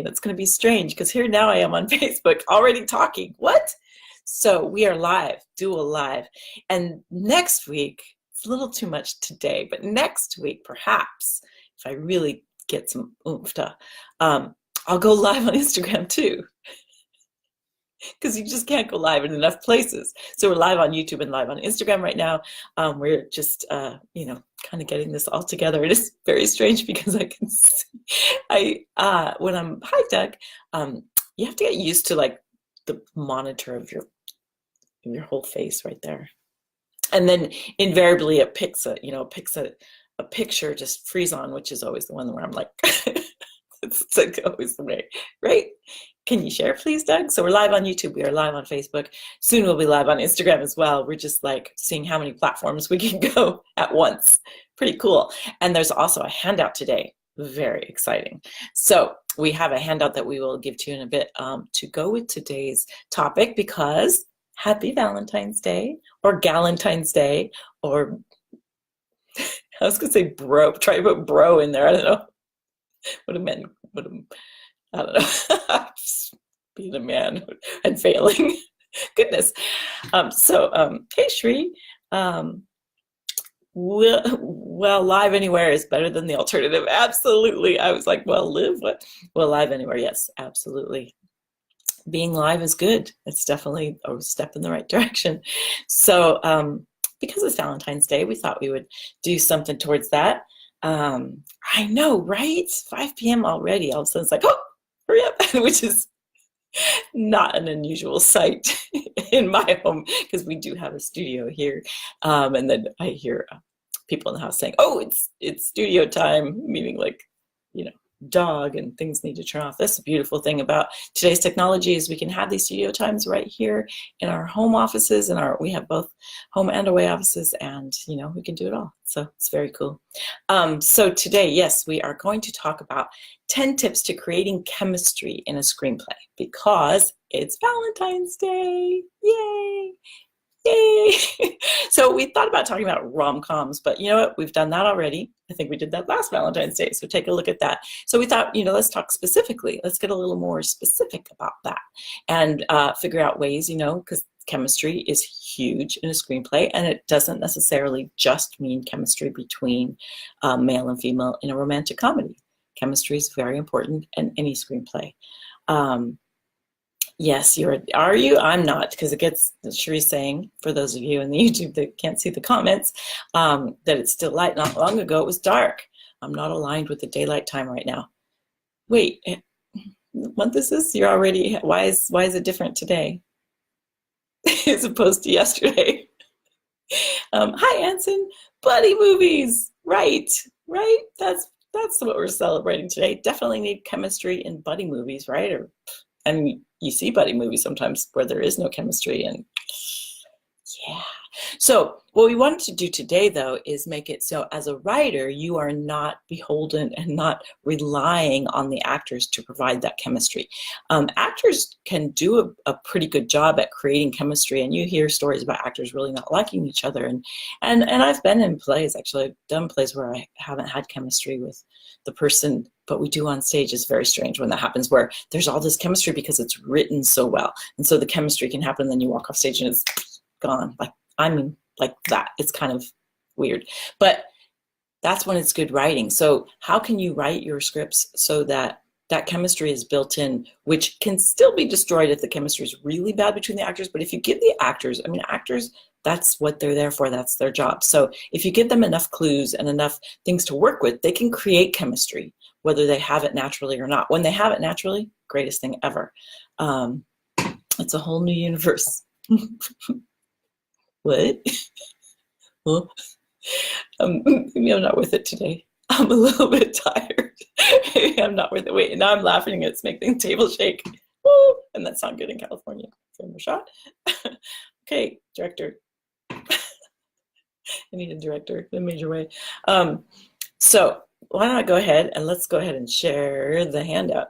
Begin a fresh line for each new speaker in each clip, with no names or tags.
That's going to be strange because here now I am on Facebook already talking. What? So we are live, dual live. And next week, it's a little too much today, but next week, perhaps, if I really get some oomph, I'll go live on Instagram too. Because you just can't go live in enough places. So we're live on YouTube and live on Instagram right now. We're just, kind of getting this all together. It is very strange because I can see, when I'm, hi Doug, you have to get used to like the monitor of your whole face right there. And then invariably it picks a picture, just freeze on, which is always the one where I'm like, it's like always the way, right? Can you share, please, Doug? So we're live on YouTube. We are live on Facebook. Soon we'll be live on Instagram as well. We're just like seeing how many platforms we can go at once. Pretty cool. And there's also a handout today. Very exciting. So we have a handout that we will give to you in a bit to go with today's topic, because happy Valentine's Day, or Galentine's Day, or I was going to say bro. Try to put bro in there. I don't know. I don't know. Being a man and failing. Goodness. Hey Shri. Well, live anywhere is better than the alternative. Absolutely. I was like, well, live what? Well, live anywhere. Yes, absolutely. Being live is good. It's definitely a step in the right direction. So because it's Valentine's Day, we thought we would do something towards that. I know, right? 5 p.m. already. All of a sudden it's like, oh, hurry up, which is not an unusual sight in my home, because we do have a studio here. And then I hear people in the house saying, oh, it's studio time, meaning like, dog and things need to turn off. That's the beautiful thing about today's technology, is we can have these studio times right here in our home offices, and we have both home and away offices, and we can do it all. So it's very cool. So today, yes, we are going to talk about 10 tips to creating chemistry in a screenplay, because it's Valentine's Day. Yay! Yay! So we thought about talking about rom-coms, but you know what? We've done that already. I think we did that last Valentine's Day, so take a look at that. So we thought, let's talk specifically. Let's get a little more specific about that and figure out ways, because chemistry is huge in a screenplay, and it doesn't necessarily just mean chemistry between male and female in a romantic comedy. Chemistry is very important in any screenplay. Yes, are you? I'm not, because it gets, Cherie's saying, for those of you in the YouTube that can't see the comments, that it's still light. Not long ago it was dark. I'm not aligned with the daylight time right now. Wait, what this is? You're already, why is it different today as opposed to yesterday? Hi, Anson. Buddy movies, right? That's what we're celebrating today. Definitely need chemistry in buddy movies, right? And you see buddy movies sometimes where there is no chemistry, and yeah. So what we wanted to do today, though, is make it so as a writer, you are not beholden and not relying on the actors to provide that chemistry. Actors can do a pretty good job at creating chemistry, and you hear stories about actors really not liking each other. And I've been in plays, actually. I've done plays where I haven't had chemistry with the person, but we do on stage. Is very strange when that happens, where there's all this chemistry because it's written so well. And so the chemistry can happen, and then you walk off stage and it's gone. Like that. It's kind of weird. But that's when it's good writing. So how can you write your scripts so that that chemistry is built in, which can still be destroyed if the chemistry is really bad between the actors? But if you give the actors, actors, that's what they're there for. That's their job. So if you give them enough clues and enough things to work with, they can create chemistry, whether they have it naturally or not. When they have it naturally, greatest thing ever. It's a whole new universe. What? Well, maybe I'm not with it today. I'm a little bit tired. Maybe I'm not with it. Wait, now I'm laughing. It's making the table shake. Woo! And that's not good in California. Film shot. Okay, director. I need a director in a major way. So why don't I go ahead and let's go ahead and share the handout.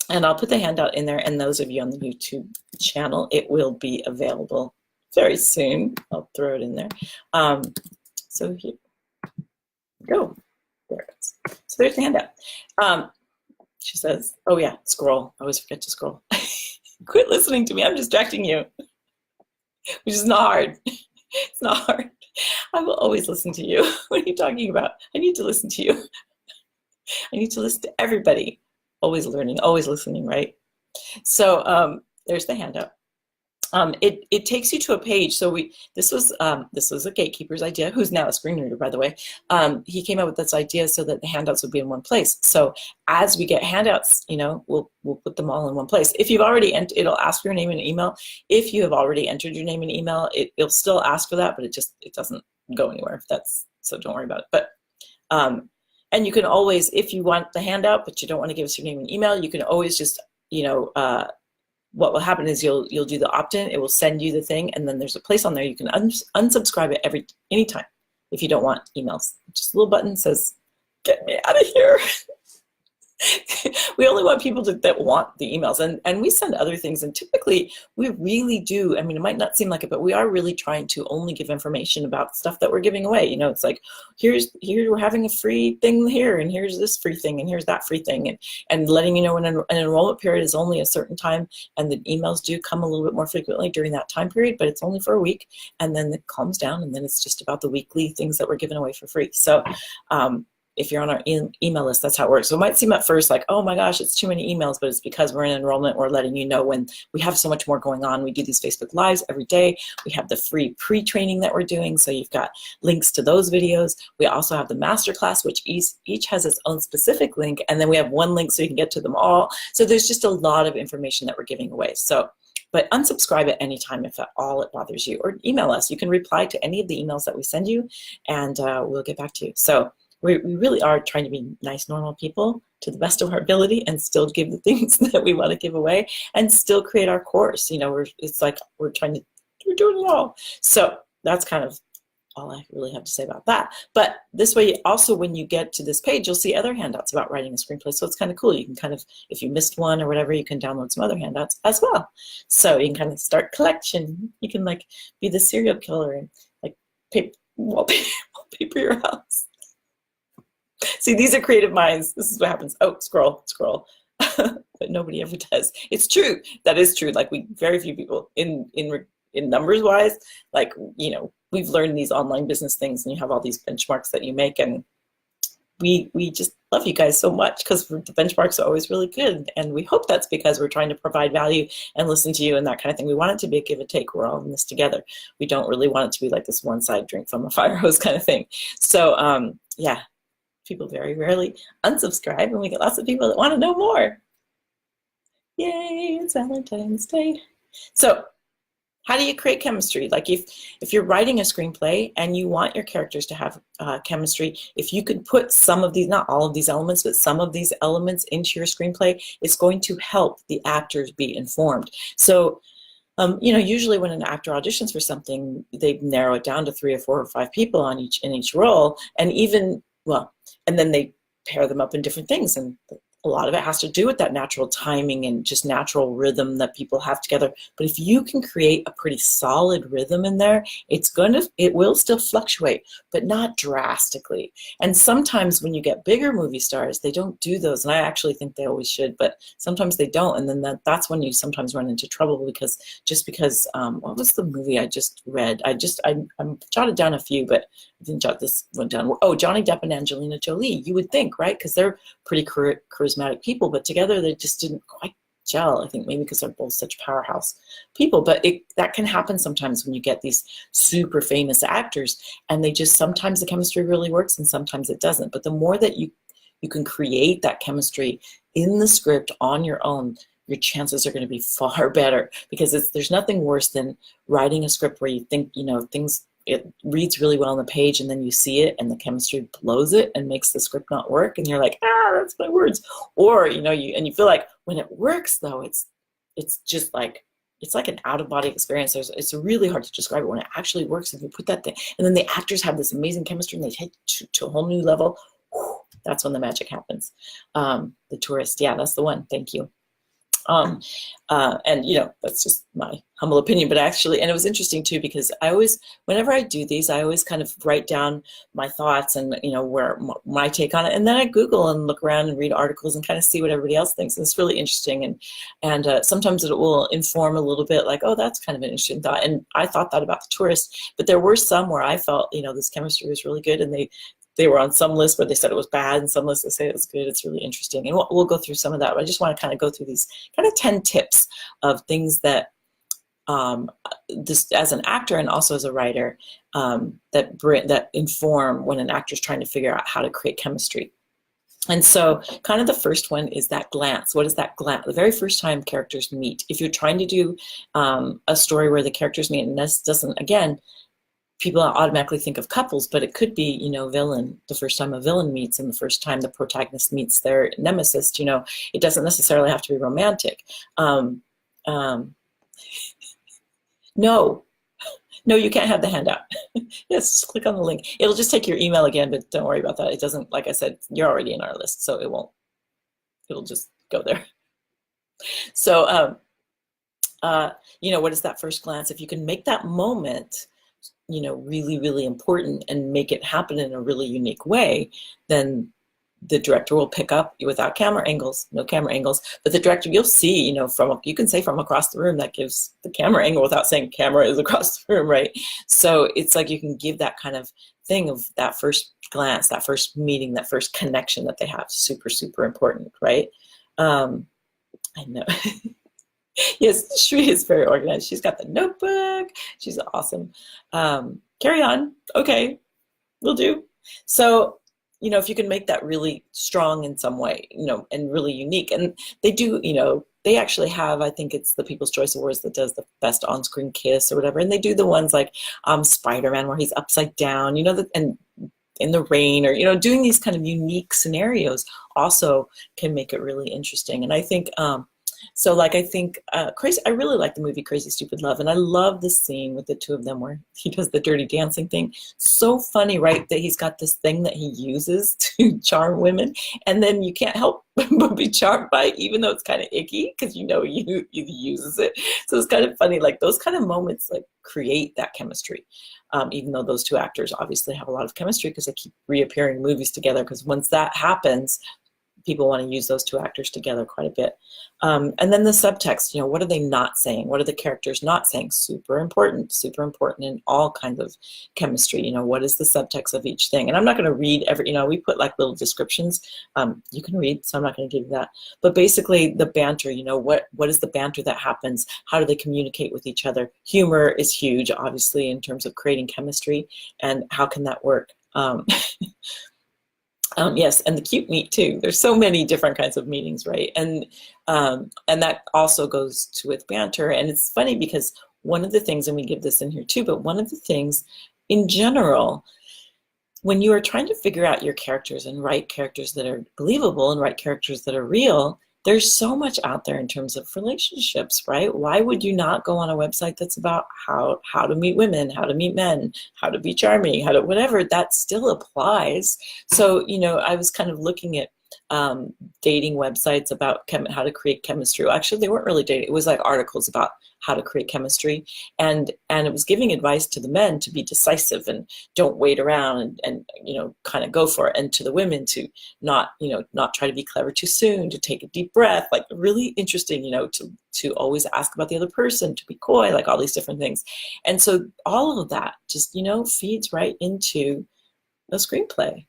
And I'll put the handout in there, and those of you on the YouTube channel, it will be available very soon. I'll throw it in there. So here we go. There it is. So there's the handout. She says, oh yeah, scroll. I always forget to scroll. Quit listening to me. I'm distracting you, which is not hard. It's not hard. I will always listen to you. What are you talking about? I need to listen to you. I need to listen to everybody. Always learning, always listening, right? So there's the handout. It takes you to a page. So this was a gatekeeper's idea, who's now a screen reader, by the way. He came up with this idea so that the handouts would be in one place. So as we get handouts, we'll put them all in one place. If you've already entered, it'll ask for your name and email. If you have already entered your name and email, it'll still ask for that, but it doesn't go anywhere. So don't worry about it. But and you can always, if you want the handout but you don't want to give us your name and email, you can always just what will happen is you'll do the opt-in. It will send you the thing, and then there's a place on there you can unsubscribe it anytime if you don't want emails. Just a little button says, "Get me out of here." We only want people that want the emails, and we send other things, and typically we really do. I mean, it might not seem like it, but we are really trying to only give information about stuff that we're giving away. It's like, here we're having a free thing here, and here's this free thing, and here's that free thing, and letting you know when an enrollment period is only a certain time, and the emails do come a little bit more frequently during that time period, but it's only for a week, and then it calms down, and then it's just about the weekly things that we're giving away for free. So if you're on our email list, that's how it works. So it might seem at first like, oh my gosh, it's too many emails, but it's because we're in enrollment. We're letting you know when we have so much more going on. We do these Facebook Lives every day. We have the free pre-training that we're doing. So you've got links to those videos. We also have the masterclass, which each has its own specific link. And then we have one link so you can get to them all. So there's just a lot of information that we're giving away. So, but unsubscribe at any time if at all it bothers you, or email us. You can reply to any of the emails that we send you, and we'll get back to you. So we really are trying to be nice, normal people to the best of our ability, and still give the things that we want to give away, and still create our course. It's like we're doing it all. So that's kind of all I really have to say about that. But this way, also, when you get to this page, you'll see other handouts about writing a screenplay. So it's kind of cool. You can kind of, if you missed one or whatever, you can download some other handouts as well. So you can kind of start collection. You can like be the serial killer and like wallpaper your house. See, these are creative minds. This is what happens. Oh, scroll. But nobody ever does. It's true. That is true. Like very few people in numbers wise, like, we've learned these online business things, and you have all these benchmarks that you make, and we just love you guys so much because the benchmarks are always really good, and we hope that's because we're trying to provide value and listen to you and that kind of thing. We want it to be a give and take. We're all in this together. We don't really want it to be like this one side drink from a fire hose kind of thing. So yeah. People very rarely unsubscribe, and we get lots of people that want to know more. Yay, it's Valentine's Day. So how do you create chemistry? Like if you're writing a screenplay and you want your characters to have chemistry, if you could put some of these, not all of these elements, but some of these elements into your screenplay, it's going to help the actors be informed. So usually when an actor auditions for something, they narrow it down to 3 or 4 or 5 people in each role, and then they pair them up in different things, and a lot of it has to do with that natural timing and just natural rhythm that people have together. But if you can create a pretty solid rhythm in there, it will still fluctuate, but not drastically. And sometimes when you get bigger movie stars, they don't do those, and I actually think they always should, but sometimes they don't, and then that's when you sometimes run into trouble because what was the movie I just read? I jotted down a few, but I didn't jot this one down. Oh, Johnny Depp and Angelina Jolie. You would think, right? Because they're pretty charismatic people, but together they just didn't quite gel. I think maybe because they're both such powerhouse people, but that can happen sometimes when you get these super famous actors, and they just, sometimes the chemistry really works and sometimes it doesn't. But the more that you can create that chemistry in the script on your own, your chances are going to be far better, because there's nothing worse than writing a script where you think, it reads really well on the page, and then you see it and the chemistry blows it and makes the script not work, and you're like, that's my words. Or you feel like when it works though, it's just like, it's like an out-of-body experience. It's really hard to describe it when it actually works, and you put that thing, and then the actors have this amazing chemistry and they take to a whole new level. Whew, that's when the magic happens. The Tourist, yeah, that's the one. Thank you. And that's just my humble opinion, but actually, and it was interesting too, because whenever I do these, I always kind of write down my thoughts and, where my take on it. And then I Google and look around and read articles and kind of see what everybody else thinks. And it's really interesting. And sometimes it will inform a little bit like, oh, that's kind of an interesting thought. And I thought that about The Tourist, but there were some where I felt, this chemistry was really good, and they were on some list where they said it was bad, and some lists they say it was good. It's really interesting. And we'll go through some of that. But I just want to kind of go through these kind of 10 tips of things that, just as an actor and also as a writer, that inform when an actor is trying to figure out how to create chemistry. And so kind of the first one is that glance. What is that glance? The very first time characters meet. If you're trying to do a story where the characters meet, and this doesn't, again, people automatically think of couples, but it could be, villain, the first time a villain meets and the first time the protagonist meets their nemesis, it doesn't necessarily have to be romantic. No, you can't have the handout. Yes, just click on the link. It'll just take your email again, but don't worry about that. It doesn't, like I said, you're already in our list, so it'll just go there. So, what is that first glance? If you can make that moment really, really important and make it happen in a really unique way, then the director will pick up without camera angles, no camera angles, but the director, you'll see, you can say from across the room, that gives the camera angle without saying camera is across the room, right? So it's like you can give that kind of thing of that first glance, that first meeting, that first connection that they have. Super, super important, right? I know. Yes, she is very organized. She's got the notebook. She's awesome. Carry on. Okay, will do. So, if you can make that really strong in some way, and really unique. And they do, they actually have, I think it's the People's Choice Awards that does the best on-screen kiss or whatever. And they do the ones like Spider-Man where he's upside down, and in the rain, or, doing these kind of unique scenarios also can make it really interesting. And I think, I really like the movie Crazy Stupid Love, and I love the scene with the two of them where he does the dirty dancing thing. So funny, right? That he's got this thing that he uses to charm women, and then you can't help but be charmed by it, even though it's kind of icky because he uses it. So it's kind of funny, like those kind of moments like create that chemistry. Even though those two actors obviously have a lot of chemistry because they keep reappearing in movies together, because once that happens, people want to use those two actors together quite a bit. And then the subtext, what are they not saying? What are the characters not saying? Super important in all kinds of chemistry. What is the subtext of each thing? And I'm not going to read we put like little descriptions. You can read, so I'm not going to give you that. But basically the banter, what is the banter that happens? How do they communicate with each other? Humor is huge, obviously, in terms of creating chemistry. And how can that work? Yes, and the cute meet too. There's so many different kinds of meetings, right? And that also goes with banter. And it's funny because one of the things, and we give this in here too, but one of the things in general, when you are trying to figure out your characters and write characters that are believable and write characters that are real, there's so much out there in terms of relationships, right? Why would you not go on a website that's about how to meet women, how to meet men, how to be charming, whatever, that still applies. So, I was kind of looking at dating websites about how to create chemistry. Well, actually, they weren't really dating. It was like articles about how to create chemistry. And it was giving advice to the men to be decisive and don't wait around and kind of go for it. And to the women to not try to be clever too soon, to take a deep breath, like really interesting, to always ask about the other person, to be coy, like all these different things. And so all of that just, feeds right into a screenplay.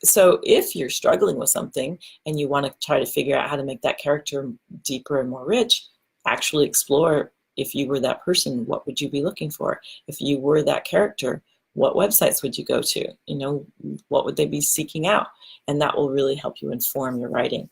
So if you're struggling with something and you want to try to figure out how to make that character deeper and more rich, actually explore, if you were that person, what would you be looking for? If you were that character, what websites would you go to? What would they be seeking out? And that will really help you inform your writing.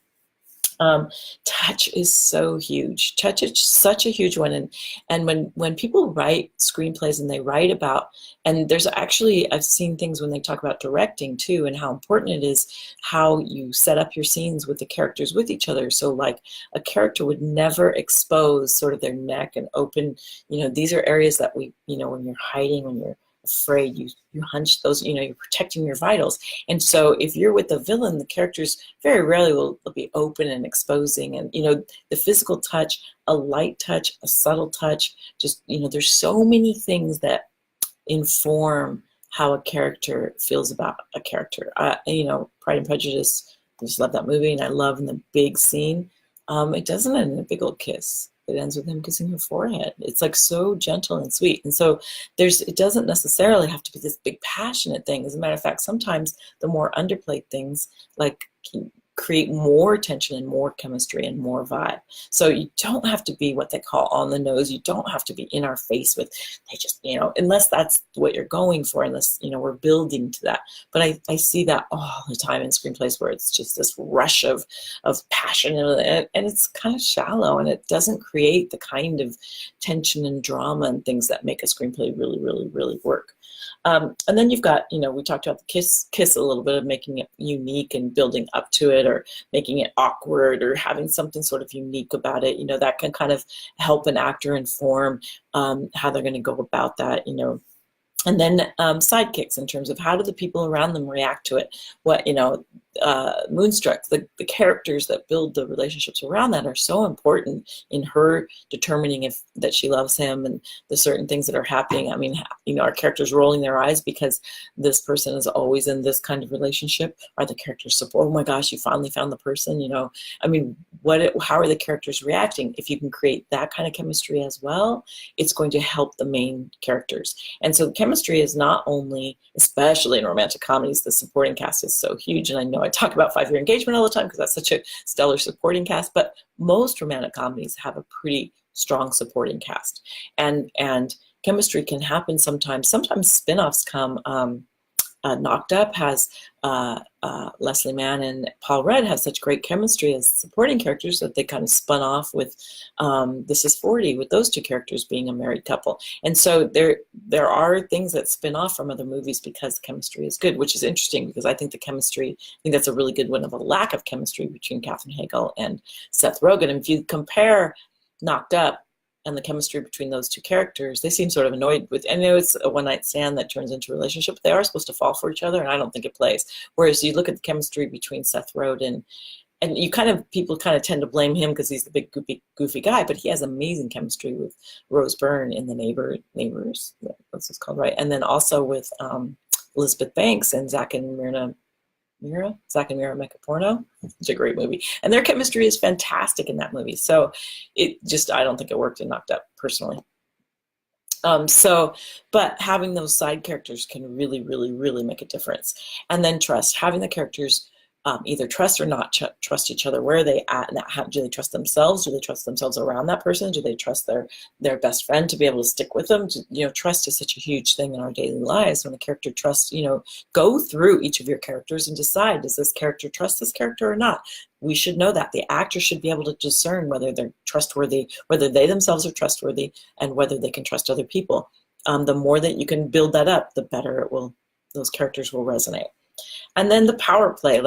Touch is so huge. Touch is such a huge one. And when people write screenplays and they write about, and there's actually, I've seen things when they talk about directing too, and how important it is how you set up your scenes with the characters with each other. So like a character would never expose sort of their neck and open, these are areas that when you're hiding, when you're afraid. You hunch those, you're protecting your vitals. And so if you're with a villain, the characters very rarely will be open and exposing. And, the physical touch, a light touch, a subtle touch, just, there's so many things that inform how a character feels about a character. Pride and Prejudice, I just love that movie, and I love in the big scene. It doesn't end in a big old kiss. It ends with him kissing her forehead. It's like so gentle and sweet. And so it doesn't necessarily have to be this big passionate thing. As a matter of fact, sometimes the more underplayed things like can create more tension and more chemistry and more vibe. So you don't have to be what they call on the nose. You don't have to be in our face with, they just, unless that's what you're going for, unless, we're building to that. But I see that all the time in screenplays where it's just this rush of passion and it's kind of shallow, and it doesn't create the kind of tension and drama and things that make a screenplay really, really, really work. And then you've got, we talked about the kiss a little bit, of making it unique and building up to it, or making it awkward, or having something sort of unique about it. That can kind of help an actor inform how they're going to go about that, And then sidekicks, in terms of how do the people around them react to it. What, Moonstruck, the characters that build the relationships around that are so important in her determining that she loves him, and the certain things that are happening. I mean, our characters rolling their eyes because this person is always in this kind of relationship. Are the characters support? Oh my gosh, you finally found the person, I mean, how are the characters reacting? If you can create that kind of chemistry as well, it's going to help the main characters. And so chemistry is not only, especially in romantic comedies, the supporting cast is so huge. And I know I talk about 5-Year Engagement all the time because that's such a stellar supporting cast, but most romantic comedies have a pretty strong supporting cast. And chemistry can happen sometimes. Sometimes spin-offs come. Knocked Up has Leslie Mann and Paul Rudd have such great chemistry as supporting characters that they kind of spun off with This Is 40, with those two characters being a married couple. And so there are things that spin off from other movies because the chemistry is good, which is interesting because I think that's a really good one of a lack of chemistry between Katherine Hagel and Seth Rogen. And if you compare Knocked Up and the chemistry between those two characters, they seem sort of annoyed with, I know it's a one-night stand that turns into a relationship, but they are supposed to fall for each other, and I don't think it plays. Whereas you look at the chemistry between Seth Rogen, and people kind of tend to blame him because he's the big goofy guy, but he has amazing chemistry with Rose Byrne in The Neighbors, what's this called, right? And then also with Elizabeth Banks and Zach and Mira Make a Porno. It's a great movie, and their chemistry is fantastic in that movie. So I don't think it worked in Knocked Up personally. But having those side characters can really, really, really make a difference. And then having the characters either trust or not trust each other. Where are they at? And do they trust themselves? Do they trust themselves around that person? Do they trust their best friend to be able to stick with them? Trust is such a huge thing in our daily lives. When a character trusts, go through each of your characters and decide, does this character trust this character or not? We should know that. The actor should be able to discern whether they're trustworthy, whether they themselves are trustworthy, and whether they can trust other people. The more that you can build that up, the better those characters will resonate. And then the power play,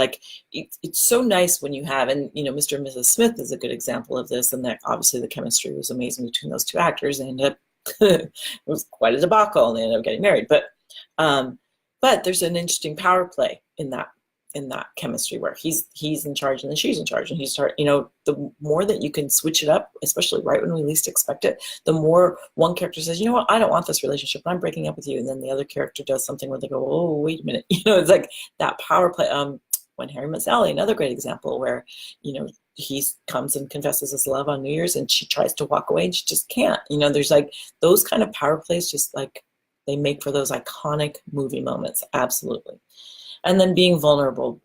it's so nice when you have, and Mr. and Mrs. Smith is a good example of this, and that obviously the chemistry was amazing between those two actors. They ended up, it was quite a debacle, and they ended up getting married. But there's an interesting power play in that chemistry where he's in charge and then she's in charge, and the more that you can switch it up, especially right when we least expect it, the more one character says, you know what, I don't want this relationship, I'm breaking up with you, and then the other character does something where they go, oh, wait a minute, it's like that power play. When Harry Met Sally, another great example where he comes and confesses his love on New Year's, and she tries to walk away and she just can't. There's like those kind of power plays, just like they make for those iconic movie moments. Absolutely. And then being vulnerable.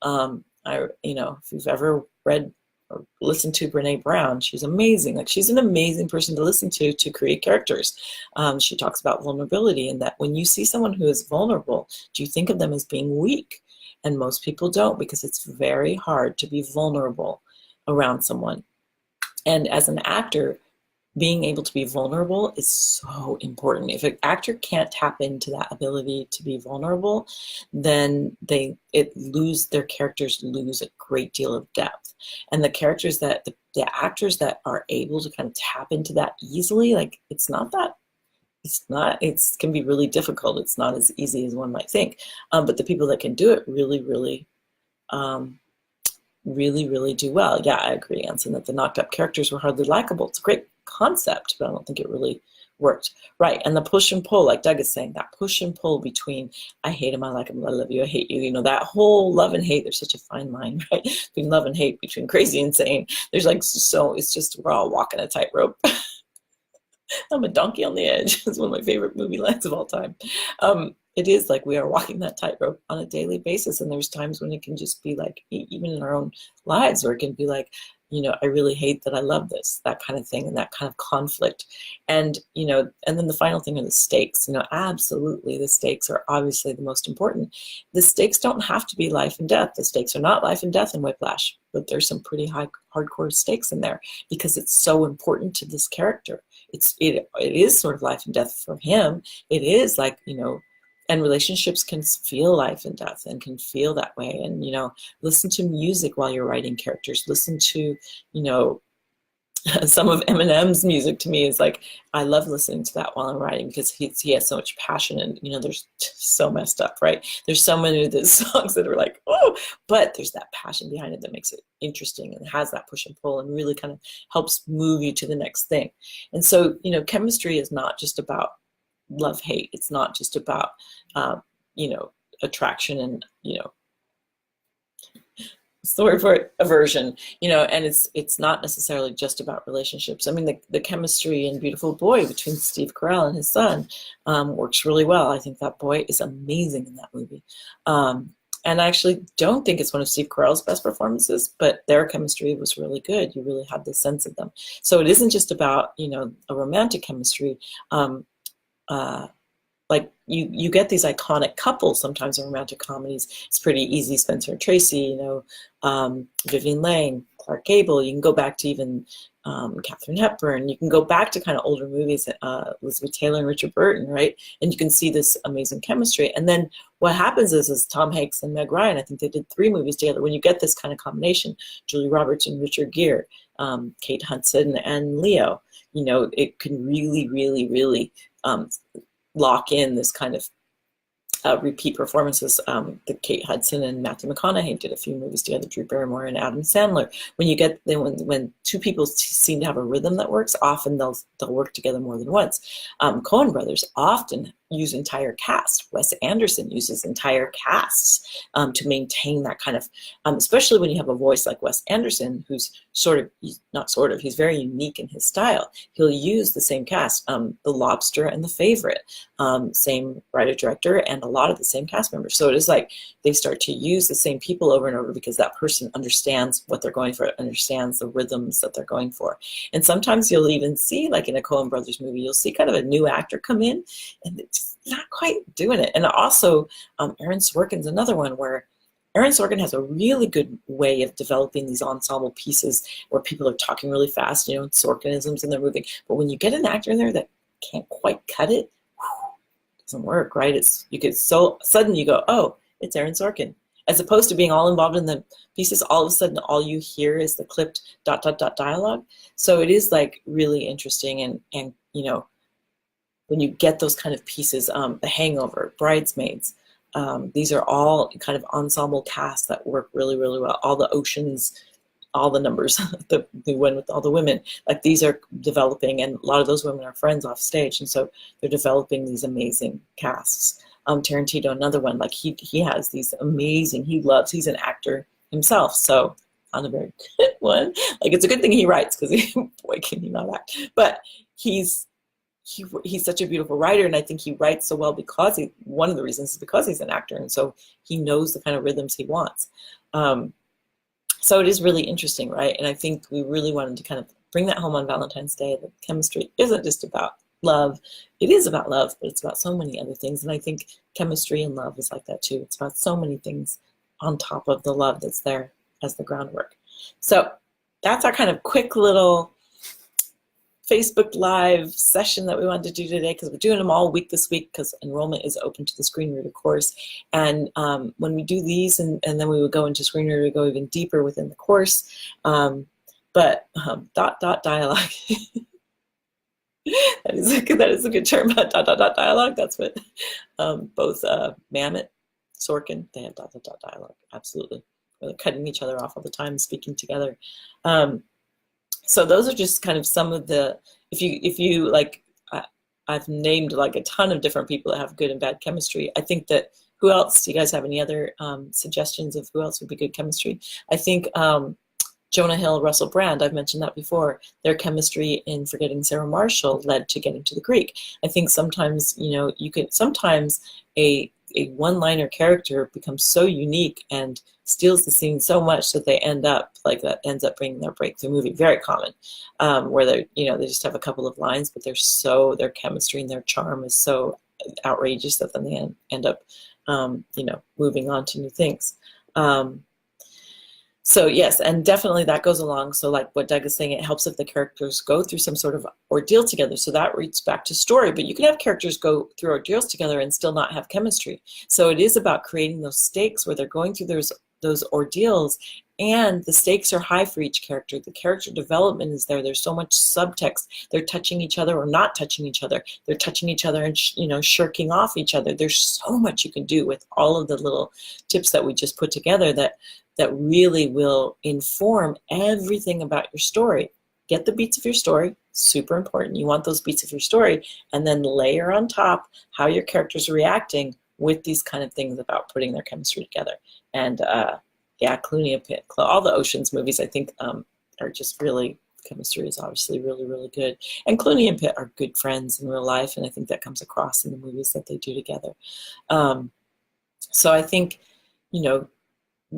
If you've ever read or listened to Brene Brown, she's amazing. She's an amazing person to listen to create characters. She talks about vulnerability, and that when you see someone who is vulnerable, do you think of them as being weak? And most people don't, because it's very hard to be vulnerable around someone. And as an actor, being able to be vulnerable is so important. If an actor can't tap into that ability to be vulnerable, then their characters lose a great deal of depth. And the actors that are able to kind of tap into that easily, it's not that it can be really difficult. It's not as easy as one might think. But the people that can do it really, um, really do well. Yeah, I agree, Anson, that the knocked up characters were hardly likable. It's a great concept, but I don't think it really worked. Right, and the push and pull, like Doug is saying, that push and pull between I hate him, I like him, I love you, I hate you. You know, that whole love and hate, there's such a fine line, right? Between love and hate, between crazy and sane. There's like, so it's just, we're all walking a tightrope. I'm a donkey on the edge. It's one of my favorite movie lines of all time. It is like we are walking that tightrope on a daily basis, and there's times when it can just be like, even in our own lives, where it can be like, you know, I really hate that I love this, that kind of thing, and that kind of conflict. And, you know, and then the final thing are the stakes. You know, absolutely, the stakes are obviously the most important. The stakes don't have to be life and death. The stakes are not life and death in Whiplash, but there's some pretty high, hardcore stakes in there because it's so important to this character. It is sort of life and death for him. It is like, you know, and relationships can feel life and death and can feel that way. And, you know, listen to music while you're writing characters. Listen to, you know, some of Eminem's music to me is like, I love listening to that while I'm writing because he has so much passion, and, you know, there's so messed up, right? There's so many of the songs that are like, oh, but there's that passion behind it that makes it interesting and has that push and pull and really kind of helps move you to the next thing. And so, you know, chemistry is not just about love, hate. It's not just about, you know, attraction and, you know, sorry for it, aversion, you know, and it's not necessarily just about relationships. I mean, the chemistry in Beautiful Boy between Steve Carell and his son works really well. I think that boy is amazing in that movie. And I actually don't think it's one of Steve Carell's best performances, but their chemistry was really good. You really had the sense of them. So it isn't just about, you know, a romantic chemistry. Like you get these iconic couples sometimes in romantic comedies. It's pretty easy. Spencer and Tracy, you know, Vivian Leigh, Clark Gable. You can go back to even Katharine Hepburn. You can go back to kind of older movies, Elizabeth Taylor and Richard Burton, right? And you can see this amazing chemistry. And then what happens is Tom Hanks and Meg Ryan, I think they did 3 movies together. When you get this kind of combination, Julie Roberts and Richard Gere, Kate Hudson and Leo, you know, it can really lock in this kind of repeat performances. The Kate Hudson and Matthew McConaughey did a few movies together, Drew Barrymore and Adam Sandler. When you get when two people seem to have a rhythm that works, often they'll work together more than once. Coen brothers often use entire casts. Wes Anderson uses entire casts to maintain that kind of, especially when you have a voice like Wes Anderson, who's he's very unique in his style. He'll use the same cast, The Lobster and The Favorite, same writer-director, and a lot of the same cast members. So it is like they start to use the same people over and over because that person understands what they're going for, understands the rhythms that they're going for. And sometimes you'll even see, like in a Coen Brothers movie, you'll see kind of a new actor come in and it's not quite doing it. And also, Aaron Sorkin's another one where Aaron Sorkin has a really good way of developing these ensemble pieces where people are talking really fast, you know, Sorkinisms and they're moving. But when you get an actor in there that can't quite cut it, it doesn't work, right? You get so sudden you go, oh, it's Aaron Sorkin. As opposed to being all involved in the pieces, all of a sudden all you hear is the clipped ... dialogue. So it is like really interesting and you know, when you get those kind of pieces, The Hangover, Bridesmaids, these are all kind of ensemble casts that work really well. All the Oceans, all the numbers, the one with all the women, like these are developing, and a lot of those women are friends off stage, and so they're developing these amazing casts. Tarantino, another one, like he has these amazing, he's an actor himself, so not a very good one. Like it's a good thing he writes because boy can he not act, but he's such a beautiful writer, and I think he writes so well because one of the reasons is because he's an actor, and so he knows the kind of rhythms he wants. So it is really interesting, right? And I think we really wanted to kind of bring that home on Valentine's Day, that chemistry isn't just about love. It is about love, but it's about so many other things, and I think chemistry and love is like that too. It's about so many things on top of the love that's there as the groundwork. So that's our kind of quick little Facebook Live session that we wanted to do today, because we're doing them all week this week because enrollment is open to the Screen Reader course. And when we do these, and then we would go into Screen Reader, we go even deeper within the course. Dialogue. That is a good term. Dot dot dot dialogue. That's what both Mamet, Sorkin, they had dot dot dot dialogue. Absolutely, where they're cutting each other off all the time, speaking together. So those are just kind of some of the. If you like, I've named like a ton of different people that have good and bad chemistry. I think that. Who else? Do you guys have any other suggestions of who else would be good chemistry? I think Jonah Hill, Russell Brand, I've mentioned that before. Their chemistry in Forgetting Sarah Marshall led to Getting to the Greek. I think sometimes, sometimes a one-liner character becomes so unique and steals the scene so much that they ends up bringing their breakthrough movie. Very common, where they just have a couple of lines, but their chemistry and their charm is so outrageous that then they end up, moving on to new things. So yes, and definitely that goes along. So like what Doug is saying, it helps if the characters go through some sort of ordeal together. So that roots back to story, but you can have characters go through ordeals together and still not have chemistry. So it is about creating those stakes where they're going through those ordeals, and the stakes are high for each character. The character development is there. There's so much subtext. They're touching each other or not touching each other. They're touching each other and shirking off each other. There's so much you can do with all of the little tips that we just put together that really will inform everything about your story. Get the beats of your story, super important. You want those beats of your story, and then layer on top how your characters are reacting with these kind of things about putting their chemistry together. And Clooney and Pitt, all the Oceans movies, I think, are just really, chemistry is obviously really, really good. And Clooney and Pitt are good friends in real life, and I think that comes across in the movies that they do together. So I think,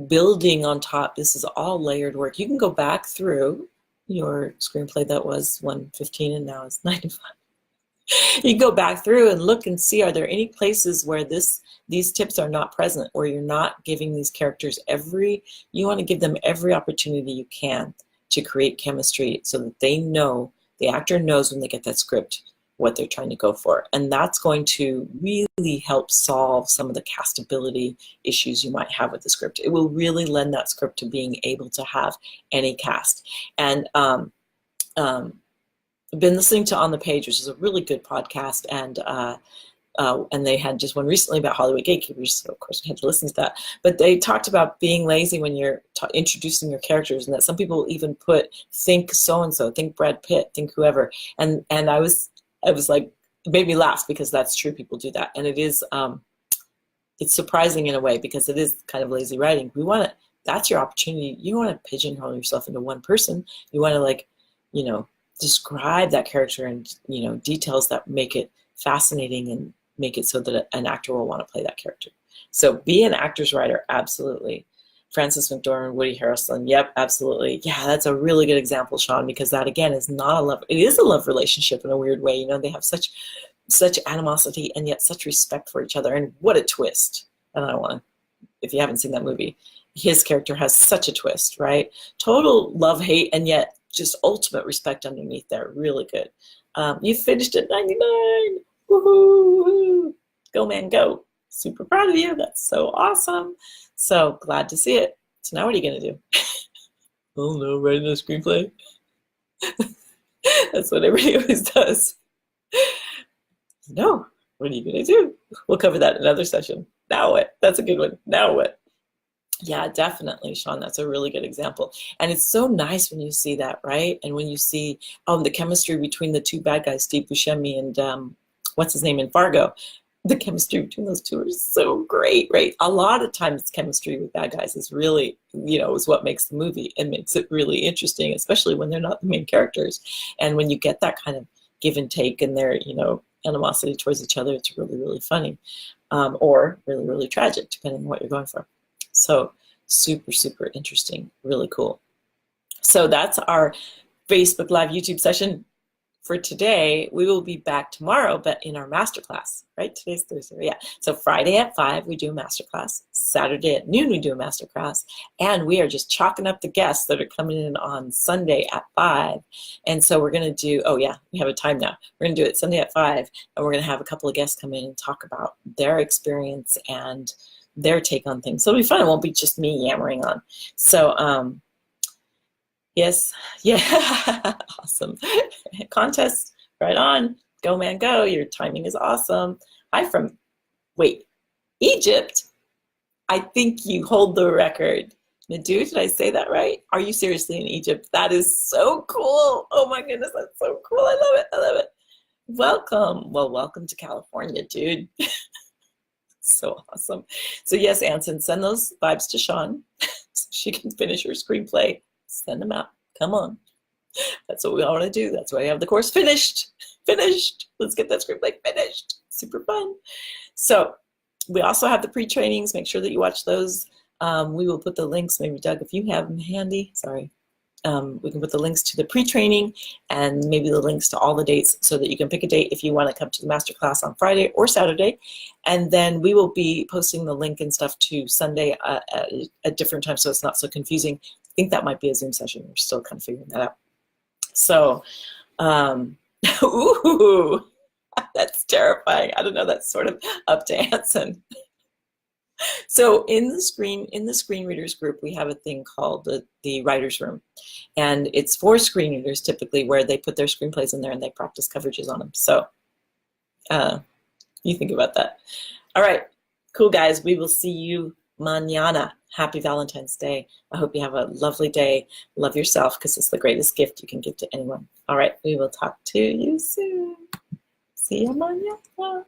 building on top, this is all layered work. You can go back through your screenplay that was 115 and now is 95. You can go back through and look and see, are there any places where these tips are not present, or you're not giving these characters you want to give them every opportunity you can to create chemistry so that the actor knows when they get that script what they're trying to go for. And that's going to really help solve some of the castability issues you might have with the script. It will really lend that script to being able to have any cast. And I've been listening to On the Page, which is a really good podcast, and they had just one recently about Hollywood gatekeepers, so of course we had to listen to that. But they talked about being lazy when you're introducing your characters, and that some people even think so-and-so, think Brad Pitt, think whoever. And I was like, it made me laugh because that's true, people do that. And it is, it's surprising in a way because it is kind of lazy writing. That's your opportunity. You want to pigeonhole yourself into one person. You want to describe that character and, details that make it fascinating and make it so that an actor will want to play that character. So be an actor's writer, absolutely. Frances McDormand, Woody Harrelson, yep, absolutely. Yeah, that's a really good example, Sean, because that again is not a love. It is a love relationship in a weird way. They have such animosity and yet such respect for each other. And what a twist! And if you haven't seen that movie, his character has such a twist, right? Total love, hate, and yet just ultimate respect underneath there. Really good. You finished at 99. Woohoo! Go, man, go. Super proud of you. That's so awesome. So glad to see it. So now what are you going to do? Oh no, writing a screenplay? That's what everybody always does. No, what are you going to do? We'll cover that in another session. Now what? That's a good one. Now what? Yeah, definitely, Sean. That's a really good example. And it's so nice when you see that, right? And when you see the chemistry between the two bad guys, Steve Buscemi and what's his name in Fargo. The chemistry between those two is so great, right? A lot of times chemistry with bad guys is really, is what makes the movie and makes it really interesting, especially when they're not the main characters. And when you get that kind of give and take and their, animosity towards each other, it's really, really funny. Or really, really tragic, depending on what you're going for. So super, super interesting, really cool. So that's our Facebook Live YouTube session. For today, we will be back tomorrow, but in our masterclass, right? Today's Thursday, yeah. So Friday at 5, we do a masterclass. Saturday at noon, we do a masterclass. And we are just chalking up the guests that are coming in on Sunday at 5. And so we're going to do, we have a time now. We're going to do it Sunday at 5, and we're going to have a couple of guests come in and talk about their experience and their take on things. So it'll be fun. It won't be just me yammering on. So, yes, yeah, awesome. Contest, Right on. Go, man, go. Your timing is awesome. Hi from, wait, Egypt? I think you hold the record. Nadu, did I say that right? Are you seriously in Egypt? That is so cool. Oh my goodness, that's so cool. I love it. I love it. Welcome. Well, welcome to California, dude. So awesome. So yes, Anson, send those vibes to Sean so she can finish her screenplay. Send them out. Come on. That's what we all want to do. That's why I have the course finished. Finished. Let's get that screenplay finished. Super fun. So we also have the pre-trainings. Make sure that you watch those. We will put the links, maybe Doug, if you have them handy, sorry. We can put the links to the pre-training and maybe the links to all the dates so that you can pick a date if you want to come to the masterclass on Friday or Saturday. And then we will be posting the link and stuff to Sunday at different times so it's not so confusing. I think that might be a Zoom session. We're still kind of figuring that out. So, ooh, that's terrifying. I don't know, that's sort of up to Anson. So in the screen readers group, we have a thing called the writer's room. And it's for screen readers typically where they put their screenplays in there and they practice coverages on them. So you think about that. All right, cool guys. We will see you mañana. Happy Valentine's Day. I hope you have a lovely day. Love yourself because it's the greatest gift you can give to anyone. All right, we will talk to you soon. See you mañana.